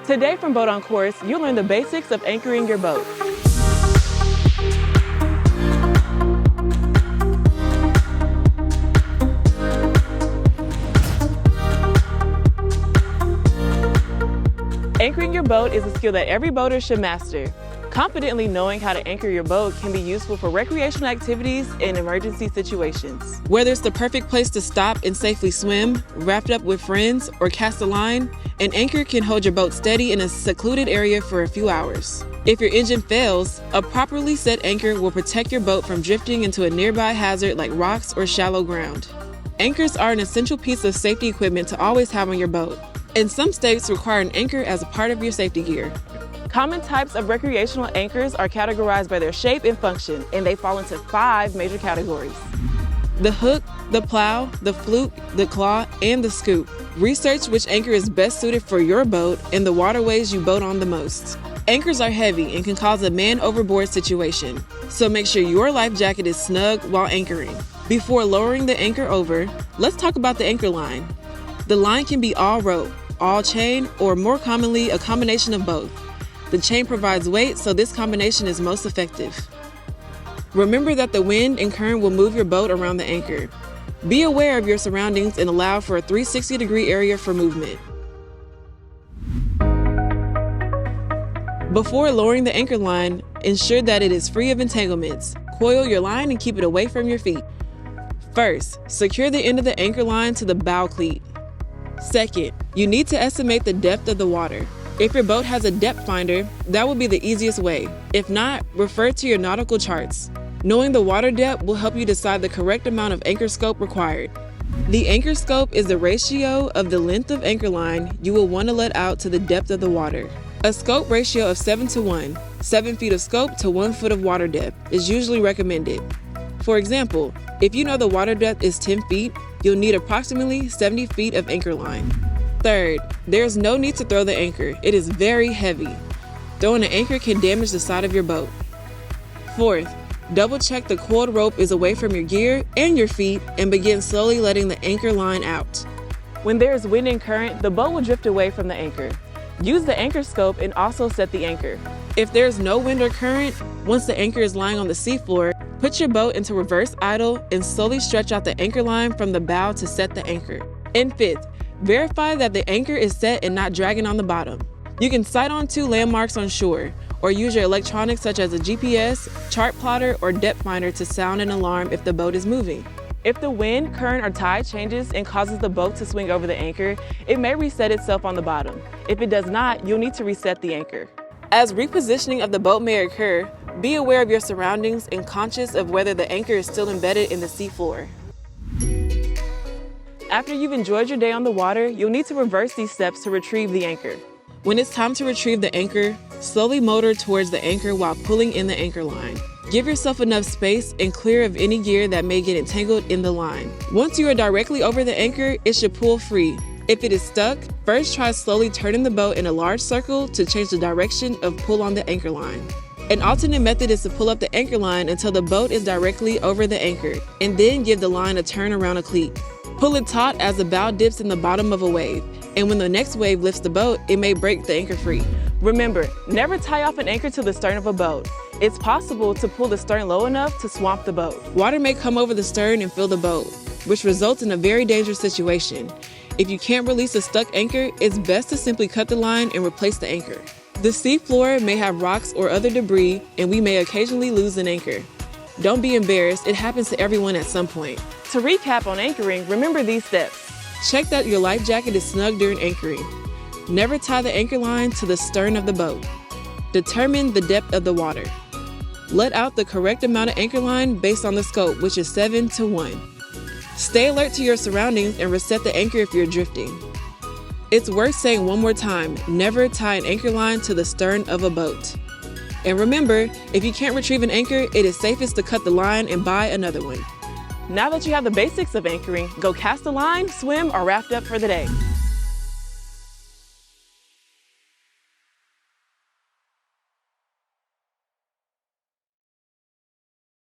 Today from Boat on Course, you'll learn the basics of anchoring your boat. Anchoring your boat is a skill that every boater should master. Confidently knowing how to anchor your boat can be useful for recreational activities and emergency situations. Whether it's the perfect place to stop and safely swim, wrapped up with friends, or cast a line, an anchor can hold your boat steady in a secluded area for a few hours. If your engine fails, a properly set anchor will protect your boat from drifting into a nearby hazard like rocks or shallow ground. Anchors are an essential piece of safety equipment to always have on your boat, and some states require an anchor as a part of your safety gear. Common types of recreational anchors are categorized by their shape and function, and they fall into 5 major categories: the hook, the plow, the fluke, the claw, and the scoop. Research which anchor is best suited for your boat and the waterways you boat on the most. Anchors are heavy and can cause a man overboard situation, so make sure your life jacket is snug while anchoring. Before lowering the anchor over, let's talk about the anchor line. The line can be all rope, all chain, or more commonly, a combination of both. The chain provides weight, so this combination is most effective. Remember that the wind and current will move your boat around the anchor. Be aware of your surroundings and allow for a 360-degree area for movement. Before lowering the anchor line, ensure that it is free of entanglements. Coil your line and keep it away from your feet. First, secure the end of the anchor line to the bow cleat. Second, you need to estimate the depth of the water. If your boat has a depth finder, that will be the easiest way. If not, refer to your nautical charts. Knowing the water depth will help you decide the correct amount of anchor scope required. The anchor scope is the ratio of the length of anchor line you will want to let out to the depth of the water. A scope ratio of 7:1, 7 feet of scope to 1 foot of water depth, is usually recommended. For example, if you know the water depth is 10 feet, you'll need approximately 70 feet of anchor line. Third, there's no need to throw the anchor. It is very heavy. Throwing an anchor can damage the side of your boat. Fourth, double check the coiled rope is away from your gear and your feet and begin slowly letting the anchor line out. When there is wind and current, the boat will drift away from the anchor. Use the anchor scope and also set the anchor. If there's no wind or current, once the anchor is lying on the seafloor, put your boat into reverse idle and slowly stretch out the anchor line from the bow to set the anchor. And fifth, verify that the anchor is set and not dragging on the bottom. You can sight on 2 landmarks on shore, or use your electronics such as a GPS, chart plotter, or depth finder to sound an alarm if the boat is moving. If the wind, current, or tide changes and causes the boat to swing over the anchor, it may reset itself on the bottom. If it does not, you'll need to reset the anchor. As repositioning of the boat may occur, be aware of your surroundings and conscious of whether the anchor is still embedded in the seafloor. After you've enjoyed your day on the water, you'll need to reverse these steps to retrieve the anchor. When it's time to retrieve the anchor, slowly motor towards the anchor while pulling in the anchor line. Give yourself enough space and clear of any gear that may get entangled in the line. Once you are directly over the anchor, it should pull free. If it is stuck, first try slowly turning the boat in a large circle to change the direction of pull on the anchor line. An alternate method is to pull up the anchor line until the boat is directly over the anchor, and then give the line a turn around a cleat. Pull it taut as the bow dips in the bottom of a wave, and when the next wave lifts the boat, it may break the anchor free. Remember, never tie off an anchor to the stern of a boat. It's possible to pull the stern low enough to swamp the boat. Water may come over the stern and fill the boat, which results in a very dangerous situation. If you can't release a stuck anchor, it's best to simply cut the line and replace the anchor. The seafloor may have rocks or other debris, and we may occasionally lose an anchor. Don't be embarrassed, it happens to everyone at some point. To recap on anchoring, remember these steps. Check that your life jacket is snug during anchoring. Never tie the anchor line to the stern of the boat. Determine the depth of the water. Let out the correct amount of anchor line based on the scope, which is 7:1. Stay alert to your surroundings and reset the anchor if you're drifting. It's worth saying one more time, never tie an anchor line to the stern of a boat. And remember, if you can't retrieve an anchor, it is safest to cut the line and buy another one. Now that you have the basics of anchoring, go cast a line, swim, or raft up for the day.